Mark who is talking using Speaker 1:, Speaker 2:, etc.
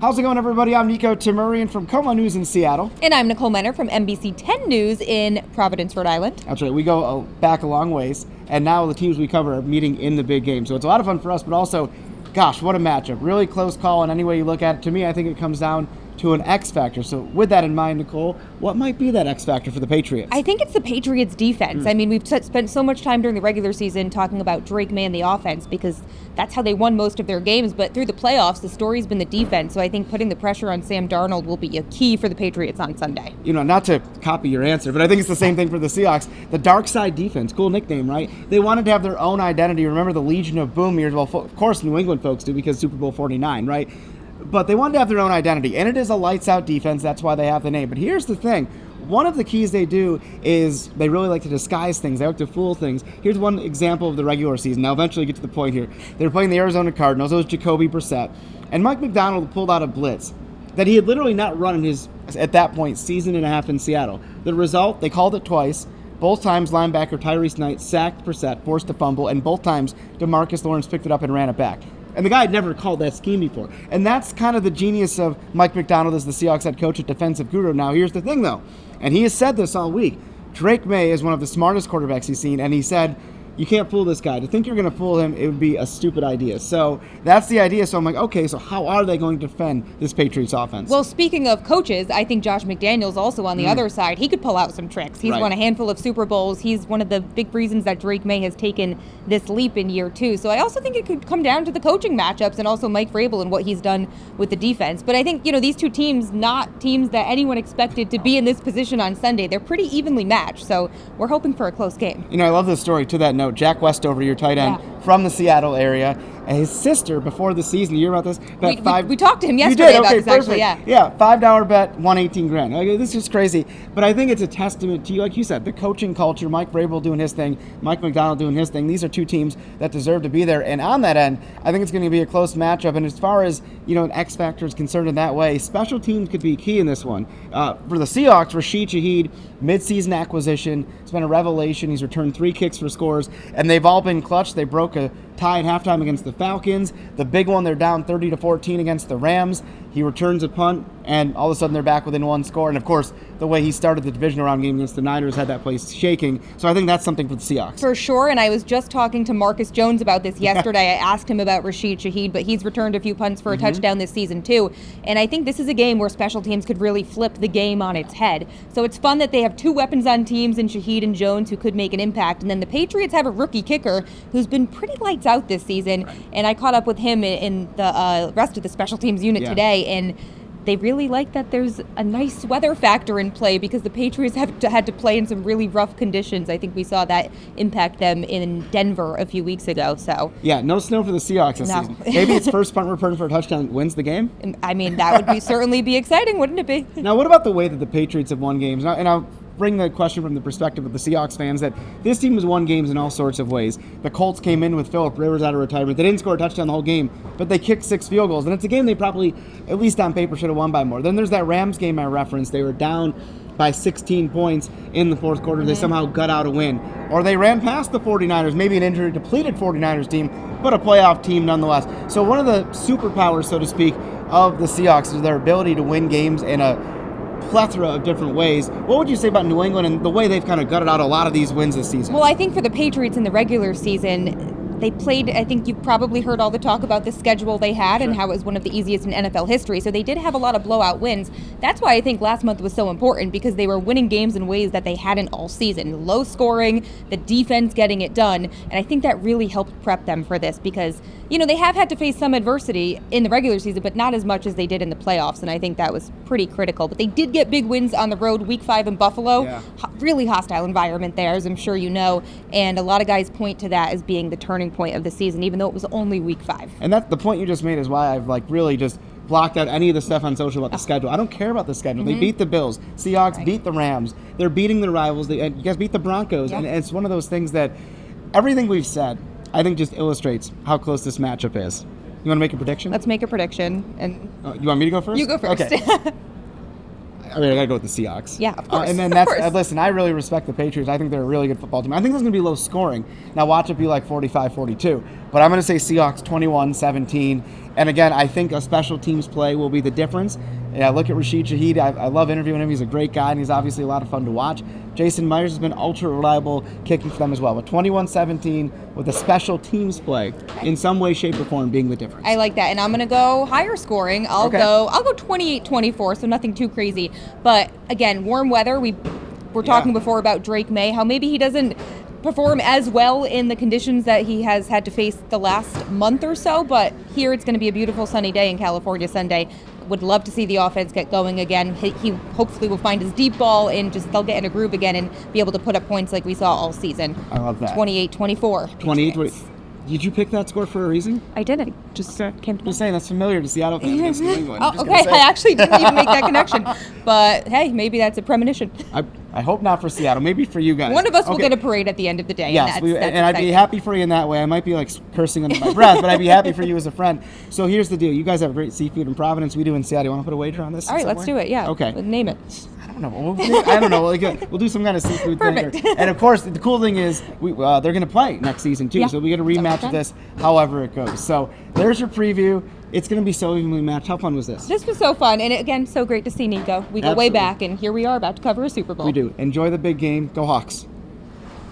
Speaker 1: How's it going, everybody? I'm Niko Tamurian from KOMO News in Seattle.
Speaker 2: And I'm Nicole Menner from NBC 10 News in Providence, Rhode Island.
Speaker 1: That's right. We go back a long ways, and now the teams we cover are meeting in the big game. So it's a lot of fun for us, but also, gosh, what a matchup. Really close call in any way you look at it. To me, I think it comes down to an X factor. So with that in mind, Nicole, what might be that X factor for the Patriots?
Speaker 2: I think it's the Patriots' defense. I mean, we've spent so much time during the regular season talking about Drake May and the offense because that's how they won most of their games. But through the playoffs, the story's been the defense. So I think putting the pressure on Sam Darnold will be a key for the Patriots on Sunday.
Speaker 1: You know, not to copy your answer, but I think it's the same thing for the Seahawks. The dark side defense, cool nickname, right? They wanted to have their own identity. Remember the Legion of Boom years? Well, of course, New England folks do because Super Bowl 49, right? But they wanted to have their own identity, and it is a lights-out defense. That's why they have the name. But here's the thing. One of the keys they do is they really like to disguise things. They like to fool things. Here's one example of the regular season. Now, eventually get to the point here. They were playing the Arizona Cardinals. It was Jacoby Brissett. And Mike McDonald pulled out a blitz that he had literally not run in his, at that point, season and a half in Seattle. The result, they called it twice. Both times, linebacker Tyrese Knight sacked Brissett, forced a fumble, and both times, DeMarcus Lawrence picked it up and ran it back. And the guy had never called that scheme before. And that's kind of the genius of Mike McDonald as the Seahawks head coach at defensive guru. Now, here's the thing, though. And he has said this all week. Drake May is one of the smartest quarterbacks he's seen. And he said, you can't fool this guy. To think you're going to fool him, it would be a stupid idea. So that's the idea. So I'm like, okay, so how are they going to defend this Patriots offense?
Speaker 2: Well, speaking of coaches, I think Josh McDaniels also on the other side. He could pull out some tricks. He's won a handful of Super Bowls. He's one of the big reasons that Drake May has taken this leap in year two. So I also think it could come down to the coaching matchups and also Mike Vrabel and what he's done with the defense. But I think, these two teams, not teams that anyone expected to be in this position on Sunday. They're pretty evenly matched. So we're hoping for a close game.
Speaker 1: I love this story. To that note, Jack Westover, your tight end from the Seattle area, and his sister before the season, you hear about this?
Speaker 2: We talked to him yesterday about this, actually,
Speaker 1: Yeah, $5 bet, won $18,000. Like, this is crazy. But I think it's a testament to, like you said, the coaching culture, Mike Vrabel doing his thing, Mike McDonald doing his thing. These are two teams that deserve to be there. And on that end, I think it's going to be a close matchup. And as far as, an X factor is concerned in that way, special teams could be key in this one. For the Seahawks, Rashid Shaheed, midseason acquisition. It's been a revelation. He's returned 3 kicks for scores, and they've all been clutch. They broke a tie at halftime against the Falcons. The big one, they're down 30-14 against the Rams. He returns a punt, and all of a sudden they're back within 1 score. And, of course, the way he started the divisional round game against the Niners had that place shaking. So I think that's something for the Seahawks.
Speaker 2: For sure, and I was just talking to Marcus Jones about this yesterday. I asked him about Rashid Shaheed, but he's returned a few punts for a touchdown this season too. And I think this is a game where special teams could really flip the game on its head. So it's fun that they have 2 weapons on teams in Shaheed and Jones who could make an impact. And then the Patriots have a rookie kicker who's been pretty lights out this season. Right. And I caught up with him in the rest of the special teams unit today, and they really like that there's a nice weather factor in play because the Patriots had to play in some really rough conditions. I think we saw that impact them in Denver a few weeks ago. So
Speaker 1: yeah, no snow for the Seahawks this season. Maybe its first punt return for a touchdown wins the game.
Speaker 2: I mean, that would certainly be exciting, wouldn't it be?
Speaker 1: Now, what about the way that the Patriots have won games? And I'll bring the question from the perspective of the Seahawks fans that this team has won games in all sorts of ways. The Colts came in with Phillip Rivers out of retirement. They didn't score a touchdown the whole game, but they kicked 6 field goals. And it's a game they probably, at least on paper, should have won by more. Then there's that Rams game I referenced. They were down by 16 points in the fourth quarter. They somehow got out a win. Or they ran past the 49ers, maybe an injury-depleted 49ers team, but a playoff team nonetheless. So one of the superpowers, so to speak, of the Seahawks is their ability to win games in a plethora of different ways. What would you say about New England and the way they've kind of gutted out a lot of these wins this season?
Speaker 2: Well, I think for the Patriots in the regular season, they played, I think you've probably heard all the talk about the schedule they had and how it was one of the easiest in NFL history. So they did have a lot of blowout wins. That's why I think last month was so important, because they were winning games in ways that they hadn't all season. Low scoring, the defense getting it done. And I think that really helped prep them for this because, they have had to face some adversity in the regular season, but not as much as they did in the playoffs. And I think that was pretty critical. But they did get big wins on the road, Week 5 in Buffalo. Yeah. Really hostile environment there, as I'm sure you know. And a lot of guys point to that as being the turning point of the season, even though it was only Week 5.
Speaker 1: And that's the point you just made is why I've really just blocked out any of the stuff on social about the schedule. I don't care about the schedule. They beat the Bills. Seahawks beat the Rams. They're beating the rivals. You guys beat the Broncos. Yeah. And it's one of those things that everything we've said, I think, just illustrates how close this matchup is. You want to make a prediction?
Speaker 2: Let's make a prediction. And
Speaker 1: you want me to go first?
Speaker 2: You go first.
Speaker 1: Okay. I got to go with the Seahawks.
Speaker 2: Yeah, of course.
Speaker 1: And then listen, I really respect the Patriots. I think they're a really good football team. I think there's going to be low scoring. Now watch it be like 45-42. But I'm going to say Seahawks 21-17. And again, I think a special teams play will be the difference. Yeah, look at Rashid Shaheed. I love interviewing him. He's a great guy, and he's obviously a lot of fun to watch. Jason Myers has been ultra reliable kicking for them as well. But 21-17 with a special teams play in some way, shape, or form being the difference.
Speaker 2: I like that, and I'm going to go higher scoring. I'll go 28-24, so nothing too crazy. But again, warm weather. We were talking before about Drake May, how maybe he doesn't perform as well in the conditions that he has had to face the last month or so, but here it's going to be a beautiful sunny day in California Sunday. Would love to see the offense get going again. He hopefully will find his deep ball and they'll get in a groove again and be able to put up points like we saw all season.
Speaker 1: I love that.
Speaker 2: 28-24.
Speaker 1: 28-20. Did you pick that score for a reason?
Speaker 2: I didn't. Just came to mind.
Speaker 1: Just saying, that's familiar to Seattle fans against New England.
Speaker 2: Oh, okay, I actually didn't even make that connection. But hey, maybe that's a premonition.
Speaker 1: I hope not for Seattle. Maybe for you guys.
Speaker 2: One of us will get a parade at the end of the day.
Speaker 1: Yes,
Speaker 2: and
Speaker 1: I'd be happy for you in that way. I might be like cursing under my breath, but I'd be happy for you as a friend. So here's the deal. You guys have great seafood in Providence. We do in Seattle. You want to put a wager on this?
Speaker 2: All right, let's do it. Yeah.
Speaker 1: Okay.
Speaker 2: Name it.
Speaker 1: I don't know. We'll do some kind of seafood thing. And of course, the cool thing is they're going to play next season too. Yeah. So we get a rematch of this, however it goes. So there's your preview. It's going to be so evenly matched. How fun was this?
Speaker 2: This was so fun. And again, so great to see Niko. We go way back, and here we are about to cover a Super Bowl.
Speaker 1: We do. Enjoy the big game. Go Hawks.